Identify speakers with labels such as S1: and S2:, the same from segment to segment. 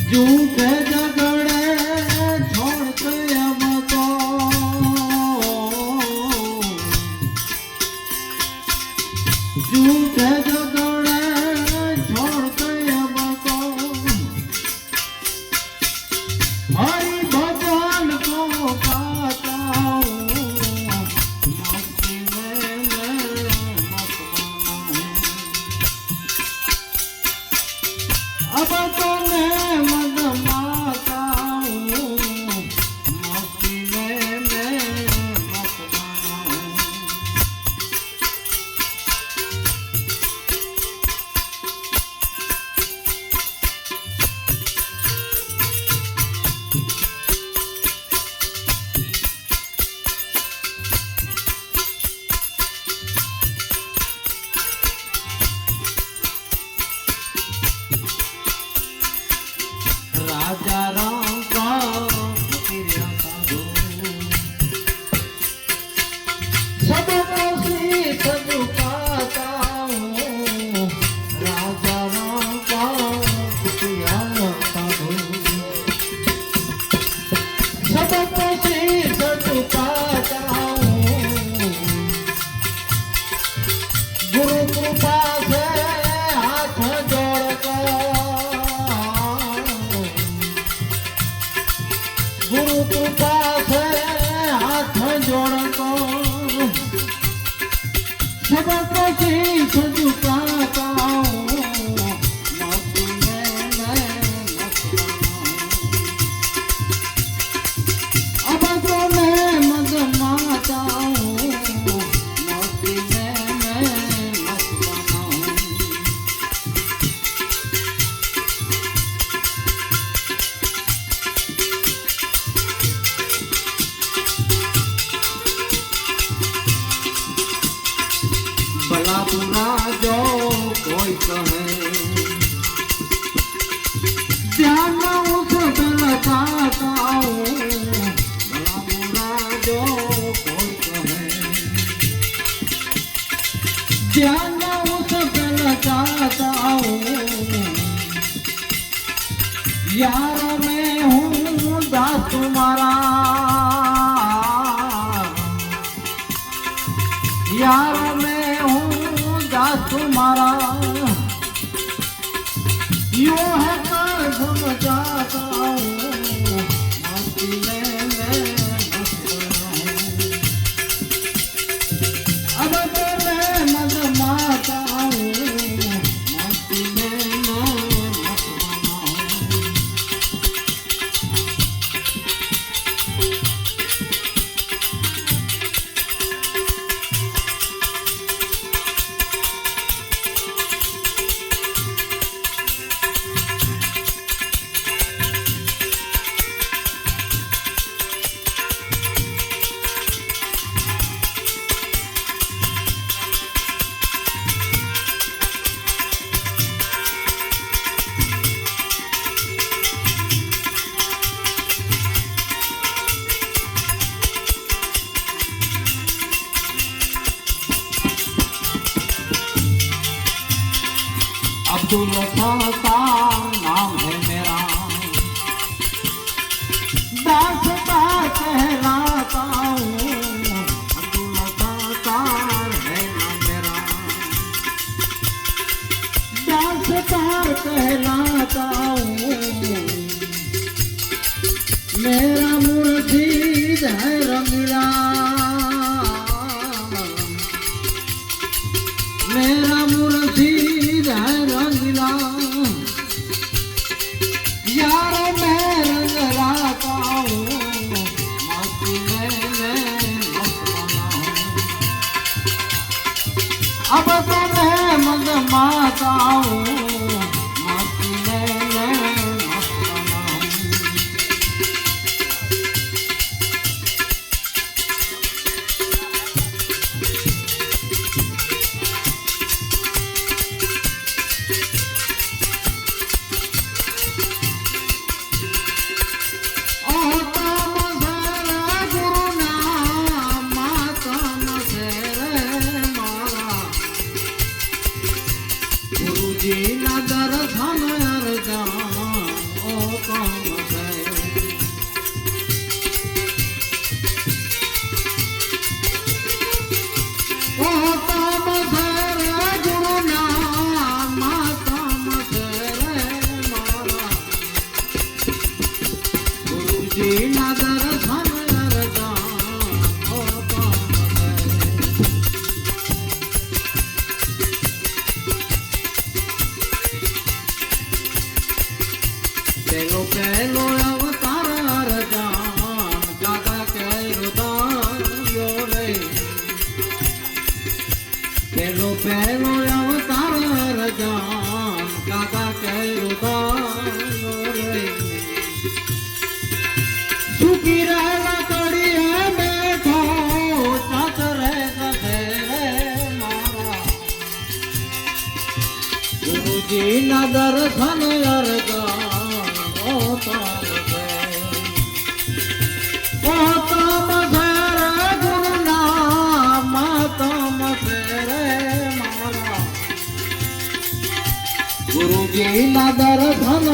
S1: झूठे झगड़े छोड़ के अब तो झूठे झगड़े छोड़ के अब तो हरि भगवान को गाता हूँ मस्ती में मत बना अब तो मैं मद माता हूँ मस्ती में मत बना राजा राम का फकीरा साधु सबको शीश झुकाता हूँ राजा राम का फकीरा साधु सबको शीश झुकाता हूँ गुरु कृपा से हाथ जोड़कर गुरु कृपा से हाथ जोड़को सबको शीश झुकाता हूँ मस्ती में मत बना अब तो मैं मद माता हूँ मस्ती में मत बना भला बुरा जो कोई कहे ध्यान उस पर लगाता हूँ भला बुरा जो कोई कहे ध्यान उस पर लगाता हूँ यार मैं हूँ दास तुम्हारा यार मैं हूँ दास तुम्हारा यूं है कर समझाता हूँ मस्ती में मत बना अब तो मैं मद माता हूँ मस्ती में मत बना अब्दुल का नाम है मेरा दास का कहलाता हूँ अब्दुल का है नाम मेरा दास का कहलाता हूँ मेरा मुर्शीद है रंगीला मेरा मुर्शीद है रंगीला यार मैं रंग लाता हूँ मस्ती में मत बना अब तो मैं मद माता हूँ मस्ती में मत बना પેલો પેલો અવતાર અરજાન કાકા કર્યો દાયો રે પેલો પેલો અવતાર અરજાન કાકા કર્યો દાયો રે સુખી રહેવા તળીએ બેઠો ચાચરે સાથે રે મારા ગુરુજી ના દર્શન અરજાન ગુરુજી ના દર્શન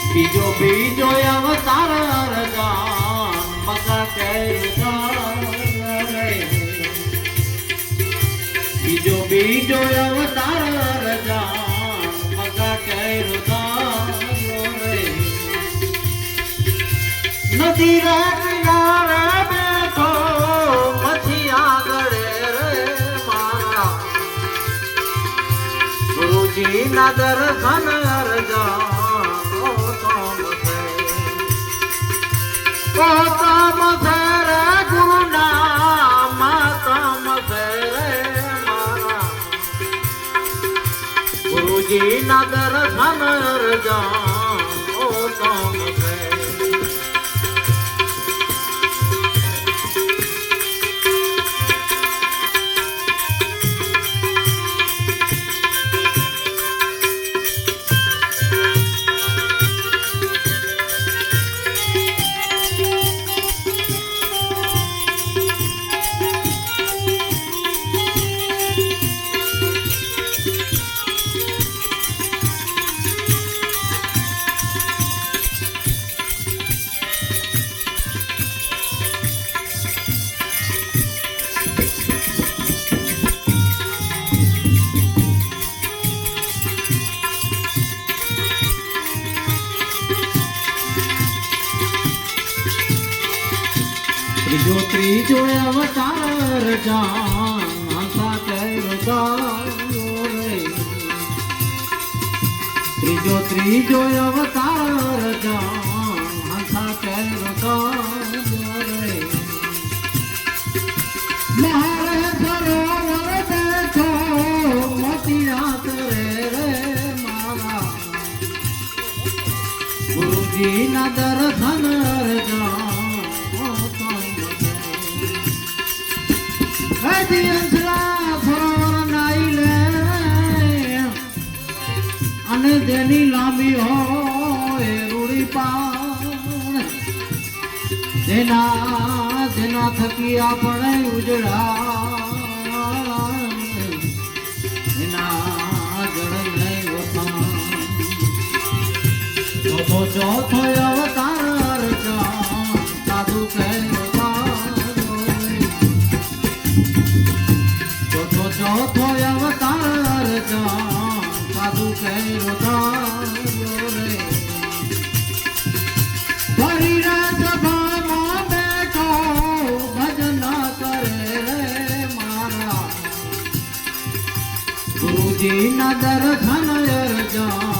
S1: બીજો બીજો અવતાર અરજાન મજા બીજો બીજો અવતાર અરજાન મજા નદી રે કિનારે બેઠો પછી આગળ રે મારા ગુરુજી ના દર્શન અરજાન તમ રે ગુરુ નામ તમ રે મારા ગુરુજી ના દર્શન અરજાન તમ ત્રીજો અવતાર અરજાન હંસા કર્યો દાયો રે ત્રીજો અવતાર અરજાન હંસા કર્યો દાયો રે મારે સરોવર બેઠો મોતિયા કરે રે મારા ગુરુજી ના દર્શન અરજાન અને જેની લાંબી હોય રૂડી પાણ જેના થકી આપણે ઉજળા એના જળ નહીં વખાણ ચોથો અવતાર અરજાન સાધુ કહે ચોથો અવતાર અરજાન સાધુ કર્યો દાયો રે ફરી રે સભામાં બેઠો ભજન કરે રે મારા ગુરુજી ના દર્શન અરજાન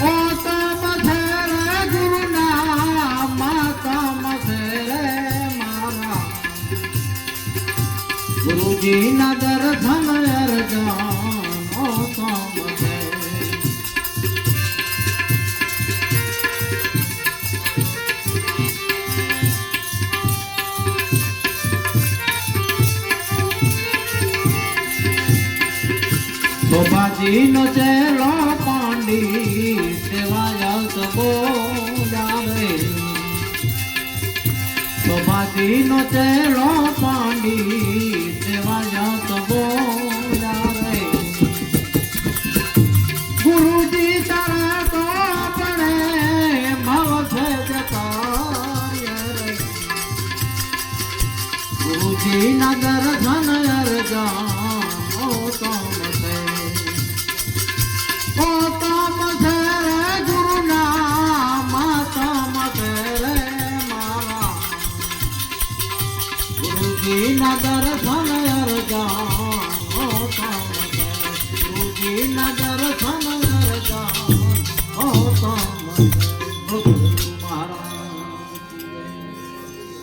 S1: ઓ તમ રે ગુરુ નામ તમ રે મારા ગુરુજી ના દર્શન અરજાન ઓ તમ શોભાજી નો ચેલો પાંડી સેવાયા સબો જાવે શોભાજી નો ચેલો પાંડી સેવાયા સબો જાવે ગુરુજી તારા તો આપણે ભાવ છે જતા ગુરુજી ના દર્શન जानो तुमसे।